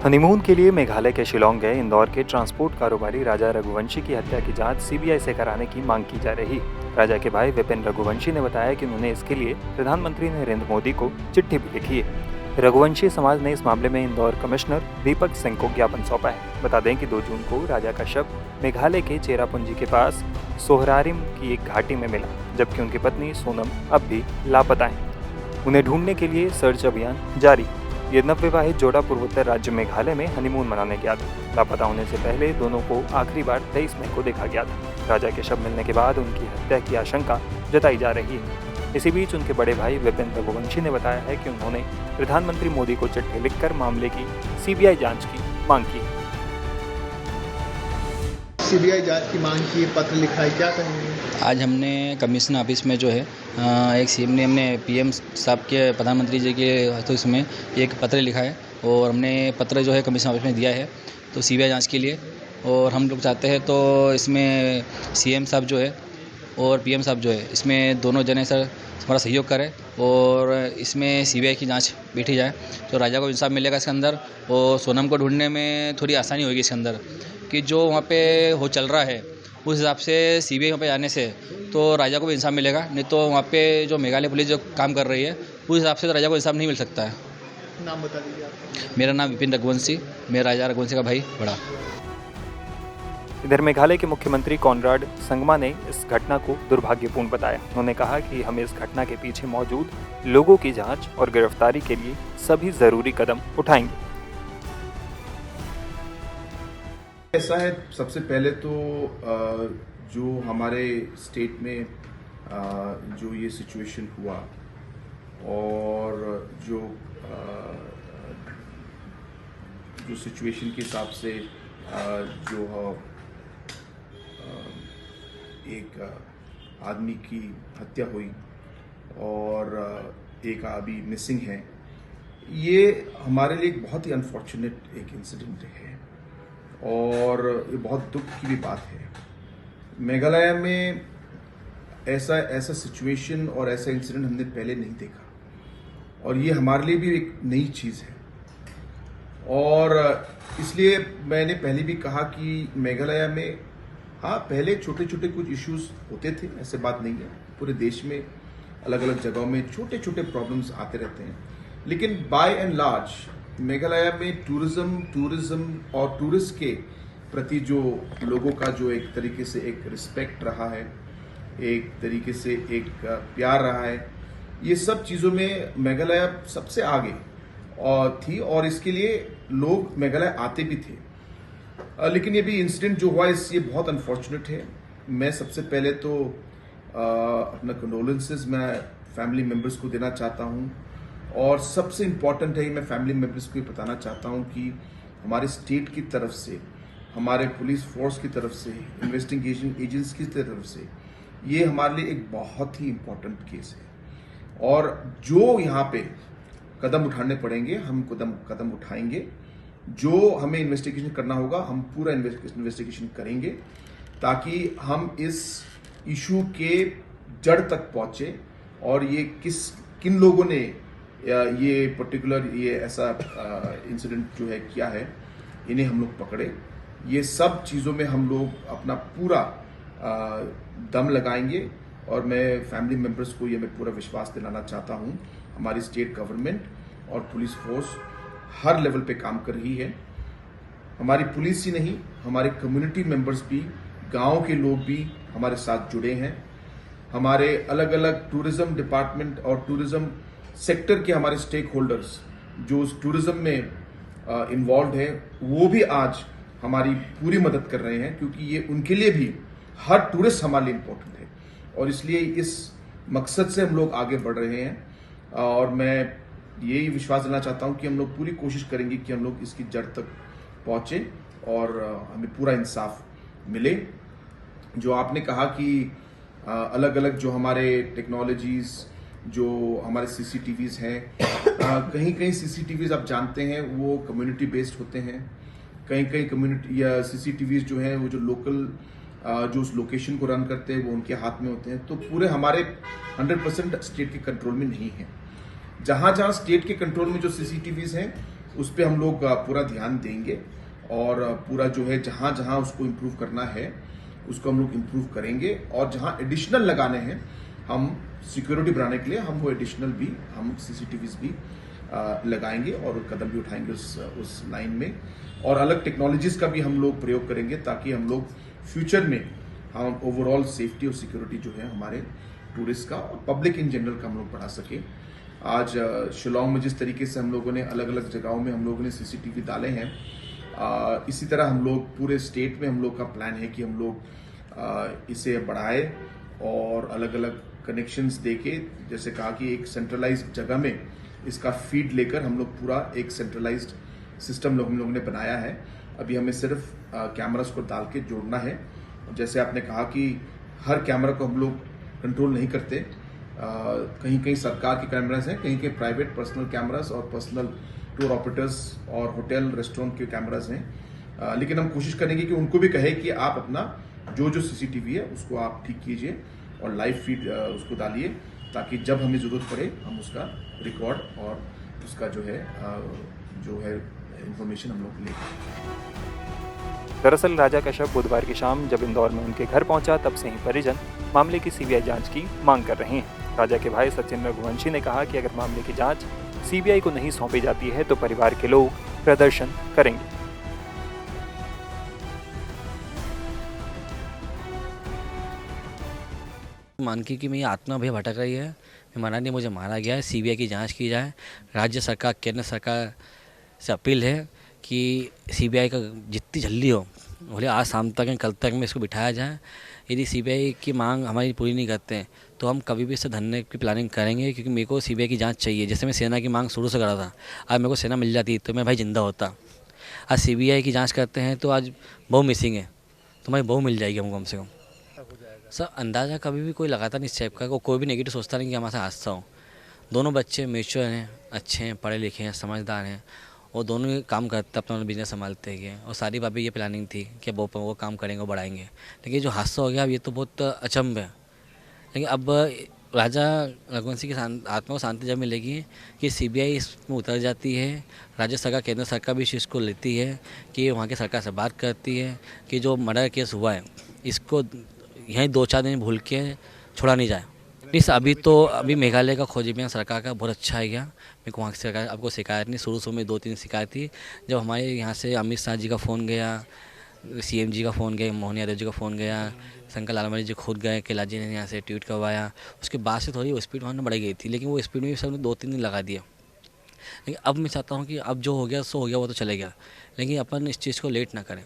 Honeymoon के लिए मेघालय के शिलोंग गए इंदौर के ट्रांसपोर्ट कारोबारी राजा रघुवंशी की हत्या की जांच सीबीआई से कराने की मांग की जा रही। राजा के भाई विपिन रघुवंशी ने बताया कि उन्होंने इसके लिए प्रधानमंत्री नरेंद्र मोदी को चिट्ठी भी लिखी है। रघुवंशी समाज ने इस मामले में इंदौर कमिश्नर दीपक सिंह को ज्ञापन सौंपा है। बता दें कि 2 जून को राजा का शव मेघालय के चेरापूंजी के पास सोहरारिम की एक घाटी में मिला, जबकि उनकी पत्नी सोनम अब भी लापता है। उन्हें ढूंढने के लिए सर्च अभियान जारी। ये नवविवाहित जोड़ा पूर्वोत्तर राज्य मेघालय में हनीमून मनाने गया था। लापता होने से पहले दोनों को आखिरी बार 23 मई को देखा गया था। राजा के शव मिलने के बाद उनकी हत्या की आशंका जताई जा रही है। इसी बीच उनके बड़े भाई विपिन रघुवंशी ने बताया है कि उन्होंने प्रधानमंत्री मोदी को चिट्ठी लिखकर मामले की सीबीआई जांच की मांग की। सीबीआई जांच की मांग की, पत्र लिखा है, क्या कहेंगे? आज हमने कमीशन ऑफिस में जो है एक हमने पीएम साहब के प्रधानमंत्री जी के तो इसमें एक पत्र लिखा है और हमने पत्र जो है कमीशन ऑफिस में दिया है तो सीबीआई जांच के लिए। और हम लोग चाहते हैं तो इसमें सीएम साहब जो है और पीएम साहब जो है इसमें दोनों जने सर हमारा सहयोग करें और इसमें सीबीआई की जांच बैठी जाए तो राजा को इंसाफ मिलेगा इसके अंदर। और सोनम को ढूंढने में थोड़ी आसानी होगी इसके अंदर कि जो वहाँ पे हो चल रहा है उस हिसाब से सीबीआई वहाँ पे जाने से तो राजा को भी इंसाफ मिलेगा। नहीं तो वहाँ पे जो मेघालय पुलिस जो काम कर रही है उस हिसाब से तो राजा को इंसाफ नहीं मिल सकता है। नाम बता दीजिए आपका। मेरा नाम विपिन रघुवंशी, मैं राजा रघुवंशी का भाई बड़ा। इधर मेघालय के मुख्यमंत्री कॉनराड संगमा ने इस घटना को दुर्भाग्यपूर्ण बताया। उन्होंने कहा कि हम इस घटना के पीछे मौजूद लोगों की जांच और गिरफ्तारी के लिए सभी जरूरी कदम उठाएंगे। ऐसा है, सबसे पहले तो जो हमारे स्टेट में जो ये सिचुएशन हुआ और जो सिचुएशन के हिसाब से जो एक आदमी की हत्या हुई और एक अभी मिसिंग है, ये हमारे लिए एक बहुत ही अनफॉर्चुनेट एक इंसिडेंट है और ये बहुत दुख की भी बात है। मेघालय में ऐसा सिचुएशन और ऐसा इंसिडेंट हमने पहले नहीं देखा और ये हमारे लिए भी एक नई चीज़ है। और इसलिए मैंने पहले भी कहा कि मेघालय में हाँ पहले छोटे छोटे कुछ इश्यूज होते थे, ऐसे बात नहीं है। पूरे देश में अलग अलग जगहों में छोटे छोटे प्रॉब्लम्स आते रहते हैं, लेकिन बाय एंड लार्ज मेघालय में टूरिज्म और टूरिस्ट के प्रति जो लोगों का जो एक तरीके से एक रिस्पेक्ट रहा है, एक तरीके से एक प्यार रहा है, ये सब चीज़ों में मेघालय सबसे आगे थी और इसके लिए लोग मेघालय आते भी थे। लेकिन ये भी इंसिडेंट जो हुआ ये बहुत अनफॉर्चुनेट है। मैं सबसे पहले तो अपना कंडोलेंसेस मैं फैमिली मेम्बर्स को देना चाहता हूँ और सबसे इम्पॉर्टेंट है मैं फैमिली मेम्बर्स को ये बताना चाहता हूँ कि हमारे स्टेट की तरफ से, हमारे पुलिस फोर्स की तरफ से, इन्वेस्टिगेशन एजेंट्स की तरफ से ये हमारे लिए एक बहुत ही इम्पॉर्टेंट केस है और जो यहाँ पे कदम उठाने पड़ेंगे हम कदम उठाएंगे। जो हमें इन्वेस्टिगेशन करना होगा हम पूरा इन्वेस्टिगेशन करेंगे ताकि हम इस इशू के जड़ तक पहुंचे और ये किन लोगों ने ये पर्टिकुलर ये ऐसा इंसिडेंट जो है किया है, इन्हें हम लोग पकड़े। ये सब चीज़ों में हम लोग अपना पूरा दम लगाएंगे और मैं फैमिली मेम्बर्स को ये मैं पूरा विश्वास दिलाना चाहता हूँ हमारी स्टेट गवर्नमेंट और पुलिस फोर्स हर लेवल पे काम कर रही है। हमारी पुलिस ही नहीं, हमारे कम्युनिटी मेंबर्स भी, गांव के लोग भी हमारे साथ जुड़े हैं। हमारे अलग अलग टूरिज्म डिपार्टमेंट और टूरिज्म सेक्टर के हमारे स्टेक होल्डर्स जो उस टूरिज्म में इन्वॉल्व है वो भी आज हमारी पूरी मदद कर रहे हैं, क्योंकि ये उनके लिए भी हर टूरिस्ट हमारे लिए इम्पोर्टेंट है और इसलिए इस मकसद से हम लोग आगे बढ़ रहे हैं। और मैं यही विश्वास देना चाहता हूं कि हम लोग पूरी कोशिश करेंगे कि हम लोग इसकी जड़ तक पहुंचे और हमें पूरा इंसाफ मिले। जो आपने कहा कि अलग अलग जो हमारे टेक्नोलॉजीज, जो हमारे सीसीटीवीज हैं, कहीं कहीं सीसीटीवीज आप जानते हैं वो कम्युनिटी बेस्ड होते हैं, कहीं कहीं कम्युनिटी या सीसीटीवीज जो हैं वो जो लोकल जो उस लोकेशन को रन करते हैं वो उनके हाथ में होते हैं। तो पूरे हमारे 100% स्टेट के कंट्रोल में नहीं है। जहां जहां स्टेट के कंट्रोल में जो सीसीटीवीज हैं उस पर हम लोग पूरा ध्यान देंगे और पूरा जो है जहां जहां उसको इम्प्रूव करना है उसको हम लोग इम्प्रूव करेंगे और जहां एडिशनल लगाने हैं हम सिक्योरिटी बढ़ाने के लिए हम वो एडिशनल भी हम सीसीटीवीज भी लगाएंगे और कदम भी उठाएंगे उस लाइन में और अलग टेक्नोलॉजीज का भी हम लोग प्रयोग करेंगे ताकि हम लोग फ्यूचर में हम ओवरऑल सेफ्टी और सिक्योरिटी जो है हमारे टूरिस्ट का और पब्लिक इन जनरल का हम लोग बढ़ा सके। आज शिलोंग में जिस तरीके से हम लोगों ने अलग अलग जगहों में हम लोगों ने सीसीटीवी डाले हैं, इसी तरह हम लोग पूरे स्टेट में हम लोग का प्लान है कि हम लोग इसे बढ़ाए और अलग अलग कनेक्शंस देके, जैसे कहा कि एक सेंट्रलाइज्ड जगह में इसका फीड लेकर हम लोग पूरा एक सेंट्रलाइज्ड सिस्टम हम लोगों ने बनाया है। अभी हमें सिर्फ कैमरास को डाल के जोड़ना है। जैसे आपने कहा कि हर कैमरा को हम लोग कंट्रोल नहीं करते, कहीं कहीं सरकार के कैमरास हैं, कहीं कहीं प्राइवेट पर्सनल कैमरास और पर्सनल टूर ऑपरेटर्स और होटल रेस्टोरेंट के कैमरास हैं, लेकिन हम कोशिश करेंगे कि उनको भी कहे कि आप अपना जो सीसीटीवी है उसको आप ठीक कीजिए और लाइव फीड उसको डालिए ताकि जब हमें ज़रूरत पड़े हम उसका रिकॉर्ड और उसका जो है इंफॉर्मेशन हम लोग ले। दरअसल राजा का शव बुधवार की शाम जब इंदौर में उनके घर पहुंचा तब से ही परिजन मामले की सीबीआई जांच की मांग कर रहे हैं। राजा के भाई सचिन रघुवंशी ने कहा कि अगर मामले की जांच सीबीआई को नहीं सौंपी जाती है तो परिवार के लोग प्रदर्शन करेंगे। मानकी की मेरी आत्मा भी भटक रही है, मैं मना नहीं, मुझे मारा गया है, सीबीआई की जांच की जाए। राज्य सरकार केंद्र सरकार से अपील है कि सीबीआई का जितनी जल्दी हो बोले आज शाम तक या कल तक में इसको बिठाया जाए। यदि सीबीआई की मांग हमारी पूरी नहीं करते हैं तो हम कभी भी इससे धरने की प्लानिंग करेंगे, क्योंकि मेरे को सीबीआई की जांच चाहिए। जैसे मैं सेना की मांग शुरू से करा था, आज मेरे को सेना मिल जाती तो मैं भाई जिंदा होता। आज सीबीआई की जांच करते हैं तो आज बहू मिसिंग है तो हमारी बहू मिल जाएगी हमको कम से कम। सर अंदाज़ा कभी भी कोई लगाता नहीं इस टाइप का, कोई भी नेगेटिव सोचता नहीं कि हमारे साथ हादसा हो। दोनों बच्चे मैच्योर हैं, अच्छे हैं, पढ़े लिखे हैं, समझदार हैं और दोनों ही काम करते अपना बिजनेस संभालते हैं। और सारी बातें ये प्लानिंग थी कि वो काम करेंगे, वो बढ़ाएंगे। लेकिन जो हादसा हो गया अब ये तो बहुत अचंभ है। लेकिन अब राजा रघुवंशी की आत्मा को शांति जब मिलेगी कि सीबीआई इसमें उतर जाती है, राज्य सरकार केंद्र सरकार भी इस चीज़ को लेती है कि वहाँ की सरकार से बात करती है कि जो मर्डर केस हुआ है इसको यहीं 2-4 दिन भूल के छोड़ा नहीं जाए। प्लीज़ अभी मेघालय का खोज अभियान सरकार का बहुत अच्छा है गया। मेरे को वहाँ की सरकार आपको शिकायत नहीं, शुरू में 2-3 शिकायत थी। जब हमारे यहाँ से अमित शाह जी का फ़ोन गया, सीएम जी का फ़ोन गया, मोहन यादव जी का फ़ोन गया, शंकर लालवानी जी खुद गए, कैलाश जी ने यहाँ से ट्वीट करवाया, उसके बाद से थोड़ी स्पीड वहाँ बढ़ गई थी। लेकिन वो स्पीड में सब 2-3 दिन लगा दिया। लेकिन अब मैं चाहता हूँ कि अब जो हो गया सो हो गया, वो तो चले गया, लेकिन अपन इस चीज़ को लेट ना करें।